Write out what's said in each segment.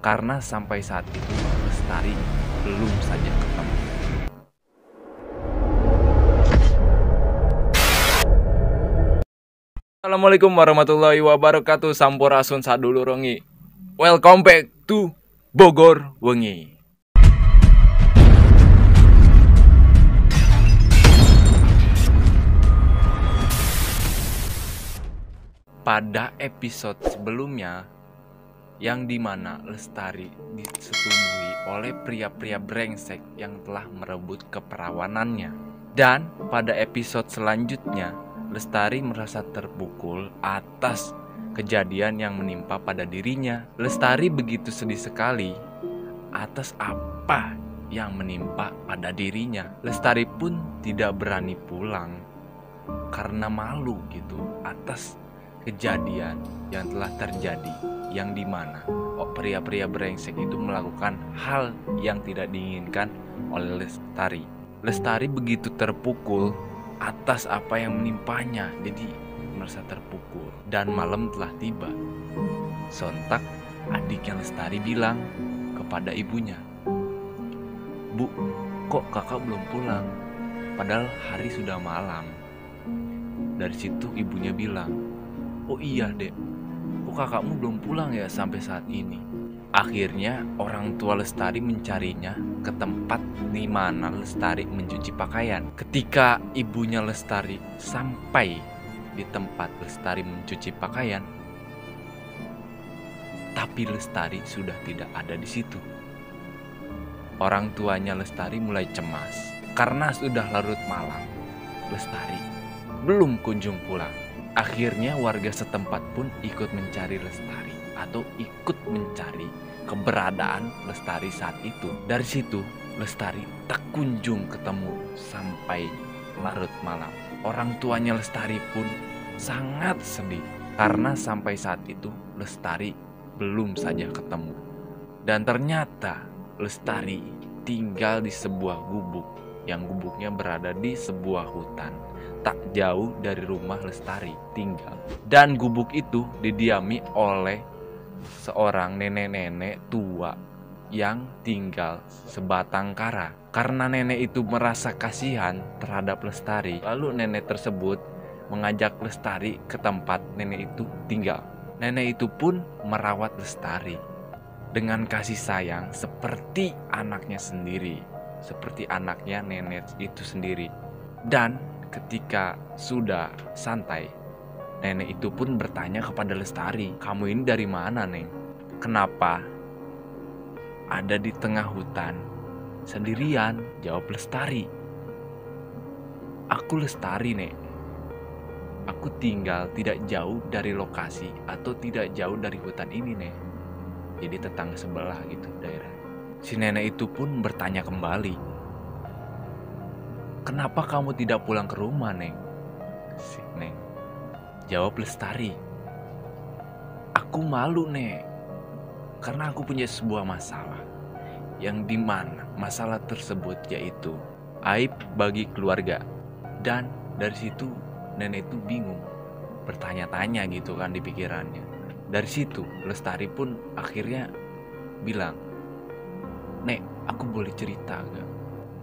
Karena sampai saat itu Lestari belum saja ketemu. Assalamualaikum warahmatullahi wabarakatuh. Sampurasun sadulurongi. Welcome back to Bogor Wengi. Pada episode sebelumnya, yang dimana Lestari disetubuhi oleh pria-pria brengsek yang telah merebut keperawanannya. Dan pada episode selanjutnya, Lestari merasa terpukul atas kejadian yang menimpa pada dirinya. Lestari begitu sedih sekali atas apa yang menimpa pada dirinya. Lestari pun tidak berani pulang karena malu gitu atas kejadian yang telah terjadi, yang dimana pria-pria brengsek itu melakukan hal yang tidak diinginkan oleh Lestari. Lestari begitu terpukul atas apa yang menimpanya, jadi merasa terpukul. Dan malam telah tiba. Sontak adiknya Lestari bilang kepada ibunya, "Bu, kok kakak belum pulang? Padahal hari sudah malam." Dari situ ibunya bilang, "Oh iya dek, kok kakakmu belum pulang ya sampai saat ini?" Akhirnya orang tua Lestari mencarinya ke tempat di mana Lestari mencuci pakaian. Ketika ibunya Lestari sampai di tempat Lestari mencuci pakaian, tapi Lestari sudah tidak ada di situ. Orang tuanya Lestari mulai cemas karena sudah larut malam. Lestari belum kunjung pulang. Akhirnya warga setempat pun ikut mencari Lestari atau ikut mencari keberadaan Lestari saat itu. Dari situ Lestari tak kunjung ketemu sampai larut malam. Orang tuanya Lestari pun sangat sedih karena sampai saat itu Lestari belum saja ketemu. Dan ternyata Lestari tinggal di sebuah gubuk, yang gubuknya berada di sebuah hutan tak jauh dari rumah Lestari tinggal. Dan gubuk itu didiami oleh seorang nenek-nenek tua yang tinggal sebatang kara. Karena nenek itu merasa kasihan terhadap Lestari, lalu nenek tersebut mengajak Lestari ke tempat nenek itu tinggal. Nenek itu pun merawat Lestari dengan kasih sayang seperti anaknya sendiri, seperti anaknya nenek itu sendiri. Dan ketika sudah santai, nenek itu pun bertanya kepada Lestari, "Kamu ini dari mana, Neng? Kenapa ada di tengah hutan sendirian?" Jawab Lestari, "Aku Lestari, Nek. Aku tinggal tidak jauh dari lokasi atau tidak jauh dari hutan ini, Nek. Jadi tetangga sebelah gitu daerah." Si nenek itu pun bertanya kembali, "Kenapa kamu tidak pulang ke rumah, Neng?" Si Neng jawab Lestari, "Aku malu, Nek, karena aku punya sebuah masalah, yang dimana masalah tersebut yaitu aib bagi keluarga." Dan dari situ nenek itu bingung, bertanya-tanya gitu kan di pikirannya. Dari situ Lestari pun akhirnya bilang, "Nek, aku boleh cerita gak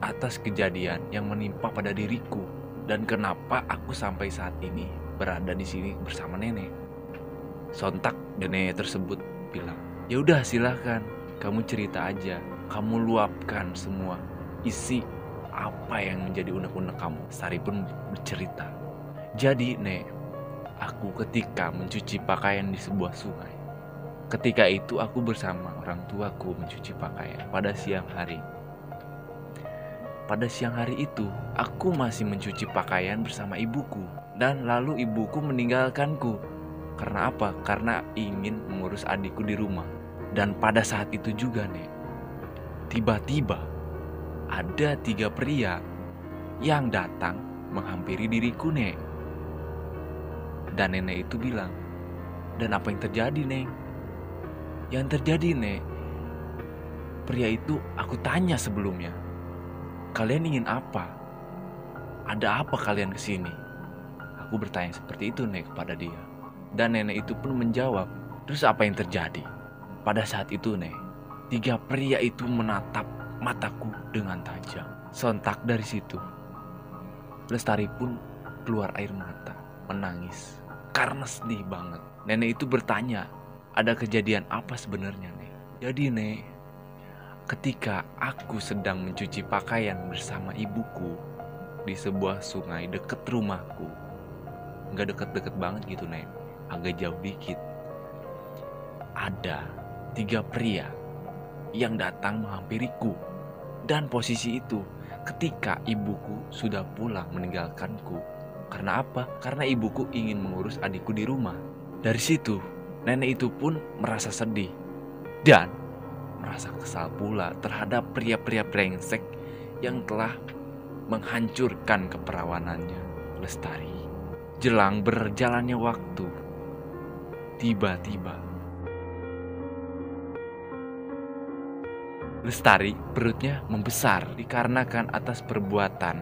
atas kejadian yang menimpa pada diriku dan kenapa aku sampai saat ini berada di sini bersama nenek?" Sontak nenek tersebut bilang, "Ya udah silahkan, kamu cerita aja, kamu luapkan semua isi apa yang menjadi unek-unek kamu." Lestari pun bercerita, "Jadi Nek, aku ketika mencuci pakaian di sebuah sungai. Ketika itu aku bersama orang tuaku mencuci pakaian pada siang hari. Pada siang hari itu aku masih mencuci pakaian bersama ibuku. Dan lalu ibuku meninggalkanku. Karena apa? Karena ingin mengurus adikku di rumah. Dan pada saat itu juga, Nek, tiba-tiba ada 3 pria yang datang menghampiri diriku, Nek." Dan nenek itu bilang, "Dan apa yang terjadi, Neng?" "Yang terjadi, Nek, pria itu aku tanya sebelumnya, 'Kalian ingin apa? Ada apa kalian kesini?' Aku bertanya seperti itu, Nek, kepada dia. Dan nenek itu pun menjawab, 'Terus apa yang terjadi?' Pada saat itu, Nek, Tiga pria itu menatap mataku dengan tajam. Sontak dari situ, Lestari pun keluar air mata, menangis karena sedih banget. Nenek itu bertanya, ada kejadian apa sebenarnya, Nek? Jadi, Nek, ketika aku sedang mencuci pakaian bersama ibuku di sebuah sungai dekat rumahku, nggak deket-deket banget gitu, Nek, agak jauh dikit, ada 3 pria yang datang menghampiriku. Dan posisi itu ketika ibuku sudah pulang meninggalkanku. Karena apa? Karena ibuku ingin mengurus adikku di rumah. Dari situ, nenek itu pun merasa sedih dan merasa kesal pula terhadap pria-pria brengsek yang telah menghancurkan keperawanannya, Lestari. Jelang berjalannya waktu, tiba-tiba Lestari perutnya membesar dikarenakan atas perbuatan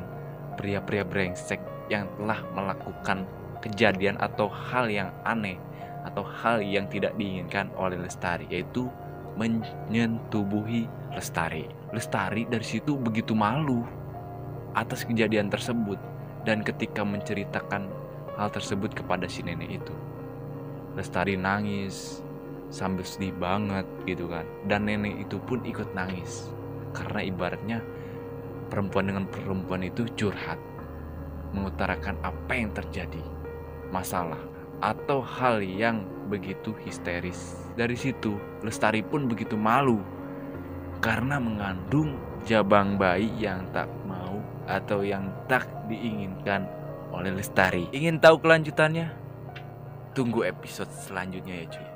pria-pria brengsek yang telah melakukan kejadian atau hal yang aneh atau hal yang tidak diinginkan oleh Lestari, yaitu menyentubuhi Lestari. Lestari dari situ begitu malu atas kejadian tersebut, dan ketika menceritakan hal tersebut kepada si nenek itu, Lestari nangis sambil sedih banget gitu kan. Dan nenek itu pun ikut nangis karena ibaratnya perempuan dengan perempuan itu curhat, mengutarakan apa yang terjadi, masalah atau hal yang begitu histeris. Dari situ Lestari pun begitu malu karena mengandung jabang bayi yang tak mau atau yang tak diinginkan oleh Lestari. Ingin tahu kelanjutannya? Tunggu episode selanjutnya ya cuy.